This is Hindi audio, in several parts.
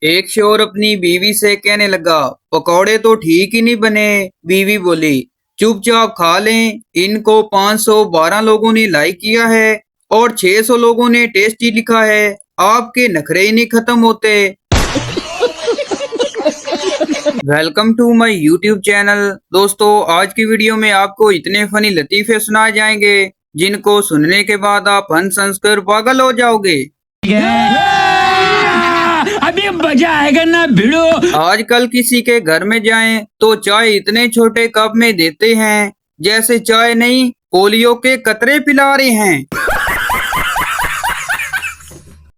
एक शोर अपनी बीवी से कहने लगा, पकौड़े तो ठीक ही नहीं बने। बीवी बोली, चुपचाप खा लें, इनको 512 लोगों ने लाइक किया है और 600 लोगों ने टेस्टी लिखा है, आपके नखरे ही नहीं खत्म होते। Welcome to my YouTube channel. दोस्तों, आज की वीडियो में आपको इतने फनी लतीफे सुनाए जाएंगे जिनको सुनने के बाद आप हंस हंस कर पागल हो जाओगे। अभी मजा आएगा ना भिड़ो। आजकल किसी के घर में जाएं तो चाय इतने छोटे कप में देते हैं जैसे चाय नहीं पोलियो के कतरे पिला रहे हैं।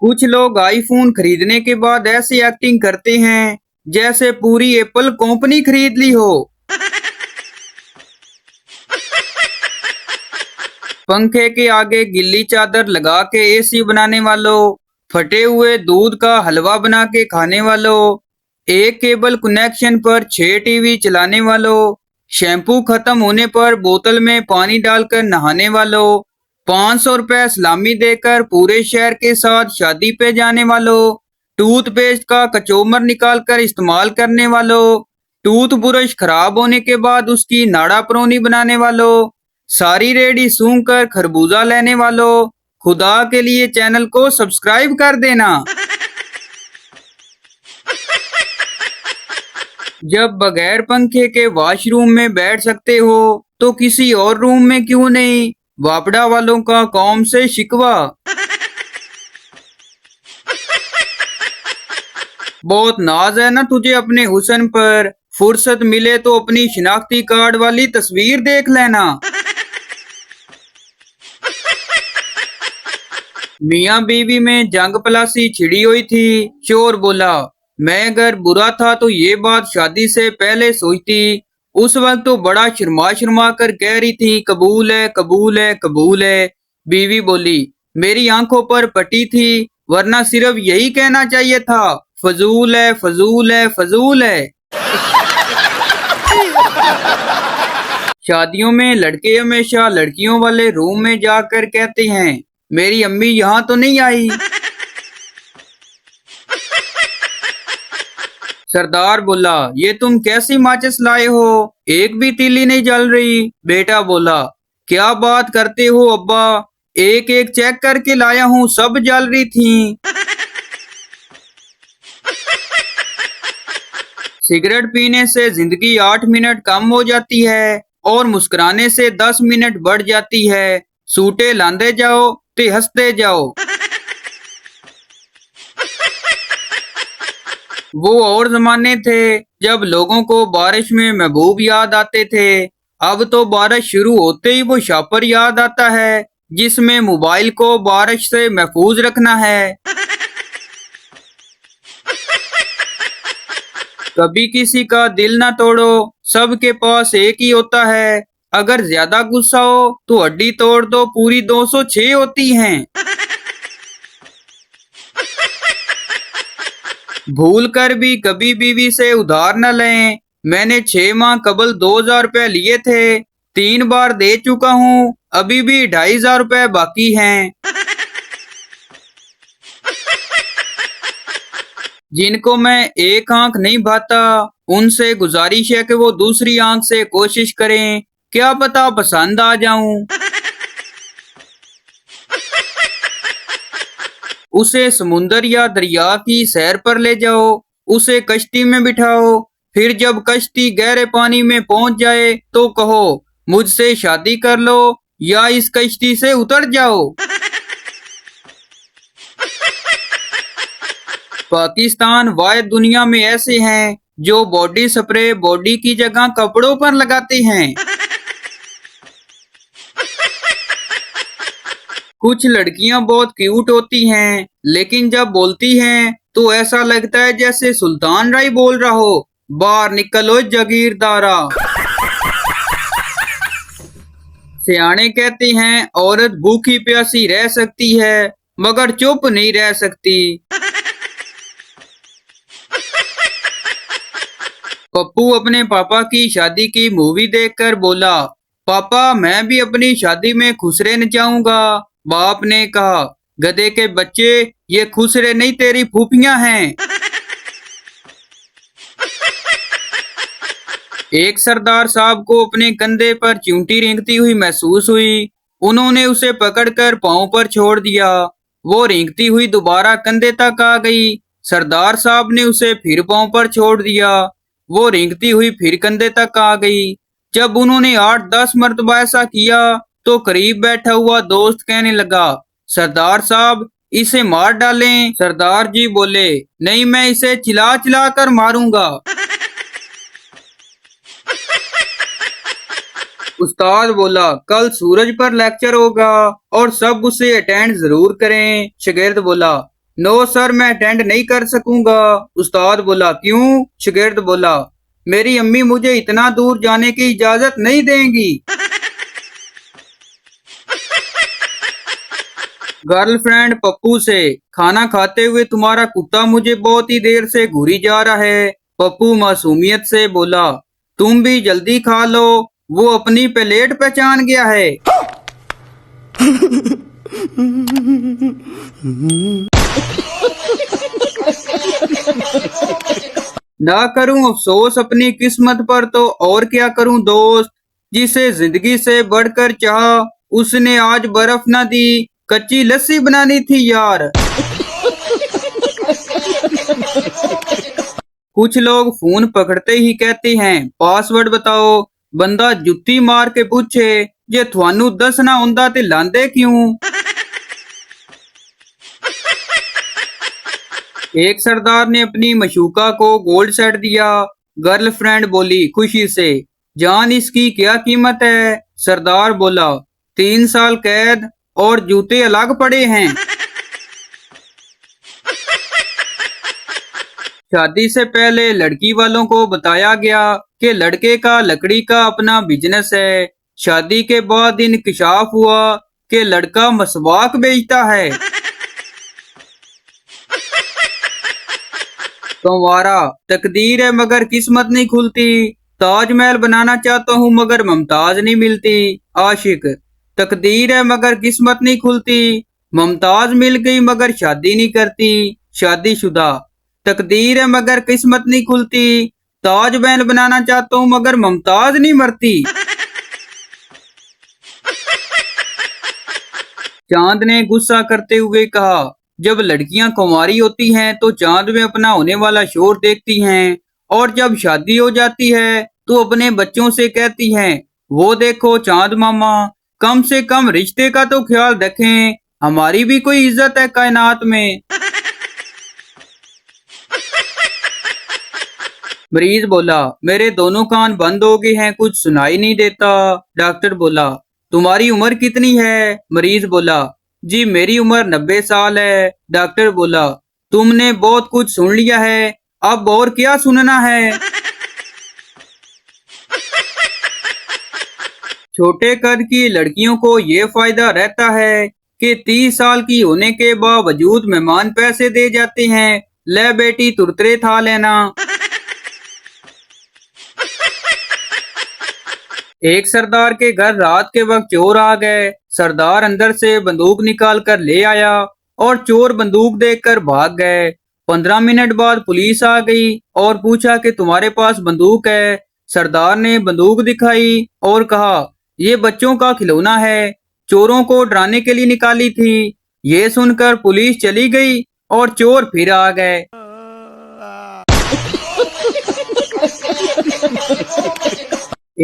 कुछ लोग आईफोन खरीदने के बाद ऐसी एक्टिंग करते हैं जैसे पूरी एप्पल कंपनी खरीद ली हो। पंखे के आगे गिल्ली चादर लगा के एसी बनाने वालों, फटे हुए दूध का हलवा बना के खाने वालों, एक केबल कनेक्शन पर 6 टीवी चलाने वालों, शैम्पू खत्म होने पर बोतल में पानी डालकर नहाने वालों, 500 रुपए सलामी देकर पूरे शहर के साथ शादी पे जाने वालों, टूथपेस्ट का कचोमर निकाल कर इस्तेमाल करने वालों, टूथब्रश खराब होने के बाद उसकी नाड़ा परौनी बनाने वालों, सारी रेडी सूंघ कर खरबूजा लेने वालों, खुदा के लिए चैनल को सब्सक्राइब कर देना। जब बगैर पंखे के वॉशरूम में बैठ सकते हो तो किसी और रूम में क्यों नहीं, वापड़ा वालों का कौम से शिकवा। बहुत नाज है ना तुझे अपने हुस्न पर, फुर्सत मिले तो अपनी शिनाख्ती कार्ड वाली तस्वीर देख लेना। मियाँ बीवी में जंग पलासी छिड़ी हुई थी। चोर बोला, मैं अगर बुरा था तो ये बात शादी से पहले सोचती। उस वक्त तो बड़ा शर्मा शर्मा कर कह रही थी, कबूल है कबूल है कबूल है। बीवी बोली, मेरी आंखों पर पटी थी, वरना सिर्फ यही कहना चाहिए था, फजूल है फजूल है फजूल है। शादियों में लड़के हमेशा लड़कियों वाले रूम में जाकर कहते हैं, मेरी अम्मी यहाँ तो नहीं आई। सरदार बोला, ये तुम कैसी माचिस लाए हो, एक भी तीली नहीं जल रही। बेटा बोला, क्या बात करते हो अब्बा, एक एक चेक करके लाया हूँ, सब जल रही थी। सिगरेट पीने से जिंदगी 8 मिनट कम हो जाती है और मुस्कुराने से 10 मिनट बढ़ जाती है। सूटे लांदे जाओ ते हंसते जाओ। वो और जमाने थे जब लोगों को बारिश में महबूब याद आते थे। अब तो बारिश शुरू होते ही वो शापर याद आता है जिसमें मोबाइल को बारिश से महफूज रखना है। कभी किसी का दिल ना तोड़ो, सबके पास एक ही होता है। अगर ज्यादा गुस्सा हो तो हड्डी तोड़ दो, पूरी 206 होती हैं। भूल कर भी कभी बीवी से उधार न लें। मैंने 6 माह कबल 2000 रुपए लिए थे, 3 बार दे चुका हूँ, अभी भी 2500 रुपए बाकी हैं। जिनको मैं एक आंख नहीं भाता उनसे गुजारिश है कि वो दूसरी आंख से कोशिश करें, क्या पता पसंद आ जाऊं। उसे समुंदर या दरिया की सैर पर ले जाओ, उसे कश्ती में बिठाओ, फिर जब कश्ती गहरे पानी में पहुंच जाए तो कहो, मुझसे शादी कर लो या इस कश्ती से उतर जाओ। पाकिस्तान वाहिद दुनिया में ऐसे हैं जो बॉडी स्प्रे बॉडी की जगह कपड़ों पर लगाते हैं। कुछ लड़कियां बहुत क्यूट होती हैं, लेकिन जब बोलती हैं तो ऐसा लगता है जैसे सुल्तान राय बोल रहा हो, बाहर निकलो जागीरदारा। सियाने कहते हैं, औरत भूखी प्यासी रह सकती है मगर चुप नहीं रह सकती। पप्पू अपने पापा की शादी की मूवी देखकर बोला, पापा मैं भी अपनी शादी में खुसरे नचाऊंगा। बाप ने कहा, गधे के बच्चे, ये खुसरे नहीं तेरी फूफियां हैं। एक सरदार साहब को अपने कंधे पर चींटी रेंगती हुई महसूस हुई। उन्होंने उसे पकड़कर पांव पर छोड़ दिया। वो रेंगती हुई दोबारा कंधे तक आ गई। सरदार साहब ने उसे फिर पांव पर छोड़ दिया। वो रेंगती हुई फिर कंधे तक आ गई। जब उन्होंने 8-10 मरतबा ऐसा किया तो करीब बैठा हुआ दोस्त कहने लगा, सरदार साहब इसे मार डालें। सरदार जी बोले, नहीं, मैं इसे चिल्ला चिल्ला कर मारूंगा। उस्ताद बोला, कल सूरज पर लेक्चर होगा और सब उसे अटेंड जरूर करें। शागिर्द बोला, नो सर, मैं अटेंड नहीं कर सकूंगा। उस्ताद बोला, क्यों? शागिर्द बोला, मेरी अम्मी मुझे इतना दूर जाने की इजाजत नहीं देंगी। गर्लफ्रेंड पप्पू से, खाना खाते हुए तुम्हारा कुत्ता मुझे बहुत ही देर से घूरी जा रहा है। पप्पू मासूमियत से बोला, तुम भी जल्दी खा लो, वो अपनी प्लेट पहचान गया है। ना करूं अफसोस अपनी किस्मत पर तो और क्या करूं दोस्त। जिसे जिंदगी से बढ़कर चाहा उसने आज बर्फ न दी, कच्ची लस्सी बनानी थी यार। कुछ लोग फोन पकड़ते ही कहते हैं पासवर्ड बताओ। बंदा जुत्ती मार के पूछे, जे थानू दसना हुंदा ते लांदे क्यों? एक सरदार ने अपनी मशूका को गोल्ड सेट दिया। गर्लफ्रेंड बोली खुशी से, जान इसकी क्या कीमत है? सरदार बोला, 3 साल कैद और जूते अलग पड़े हैं। शादी से पहले लड़की वालों को बताया गया कि लड़के का लकड़ी का अपना बिजनेस है। शादी के बाद इंकशाफ हुआ कि लड़का मसवाक बेचता है। तुम्हारा तकदीर है मगर किस्मत नहीं खुलती। ताजमहल बनाना चाहता हूँ मगर मुमताज नहीं मिलती। आशिक, तकदीर है मगर किस्मत नहीं खुलती। मुमताज मिल गई मगर शादी नहीं करती। शादीशुदा, तकदीर है मगर किस्मत नहीं खुलती। ताजमहल बनाना चाहता हूँ मगर मुमताज नहीं मरती। चांद ने गुस्सा करते हुए कहा, जब लड़कियां कुंवारी होती हैं तो चांद में अपना होने वाला शोर देखती हैं और जब शादी हो जाती है तो अपने बच्चों से कहती हैं, वो देखो चांद मामा, कम से कम रिश्ते का तो ख्याल रखें, हमारी भी कोई इज्जत है कायनात में। मरीज बोला, मेरे दोनों कान बंद हो गए हैं, कुछ सुनाई नहीं देता। डॉक्टर बोला, तुम्हारी उम्र कितनी है? मरीज बोला, जी मेरी उम्र 90 साल है। डॉक्टर बोला, तुमने बहुत कुछ सुन लिया है, अब और क्या सुनना है? छोटे कद की लड़कियों को ये फायदा रहता है कि 30 साल की होने के बावजूद मेहमान पैसे दे जाते हैं, ले बेटी तुरतरे था लेना। एक सरदार के घर रात के वक्त चोर आ गए। सरदार अंदर से बंदूक निकाल कर ले आया और चोर बंदूक देखकर भाग गए। 15 मिनट बाद पुलिस आ गई और पूछा कि तुम्हारे पास बंदूक है? सरदार ने बंदूक दिखाई और कहा, ये बच्चों का खिलौना है, चोरों को डराने के लिए निकाली थी। ये सुनकर पुलिस चली गई और चोर फिर आ गए।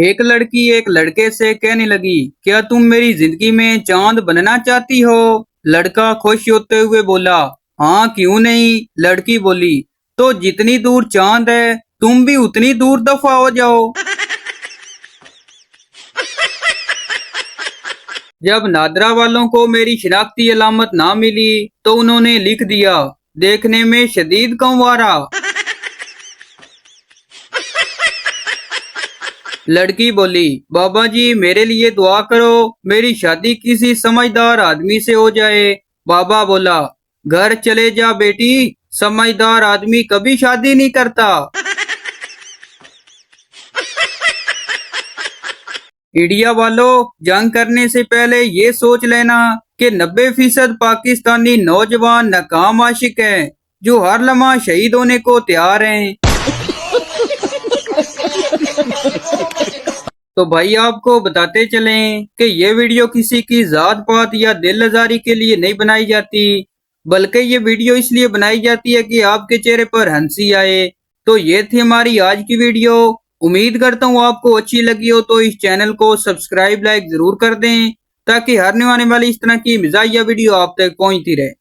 एक लड़की एक लड़के से कहने लगी, क्या तुम मेरी जिंदगी में चांद बनना चाहती हो? लड़का खुश होते हुए बोला, हाँ क्यों नहीं। लड़की बोली, तो जितनी दूर चांद है तुम भी उतनी दूर दफा हो जाओ। जब नादरा वालों को मेरी शिनाख्ती अलामत ना मिली तो उन्होंने लिख दिया, देखने में शदीद कंवारा। लड़की बोली, बाबा जी मेरे लिए दुआ करो, मेरी शादी किसी समझदार आदमी से हो जाए। बाबा बोला, घर चले जा बेटी, समझदार आदमी कभी शादी नहीं करता। इंडिया वालों, जंग करने से पहले ये सोच लेना कि 90% पाकिस्तानी नौजवान नाकाम आशिक हैं जो हर लम्हा शहीद होने को तैयार हैं। तो भाई आपको बताते चलें कि ये वीडियो किसी की जात पात या दिल आजारी के लिए नहीं बनाई जाती, बल्कि ये वीडियो इसलिए बनाई जाती है कि आपके चेहरे पर हंसी आए। तो ये थी हमारी आज की वीडियो। उम्मीद करता हूँ आपको अच्छी लगी हो, तो इस चैनल को सब्सक्राइब लाइक जरूर कर दें ताकि हर आने वाली इस तरह की मजाहिया वीडियो आप तक पहुंचती रहे।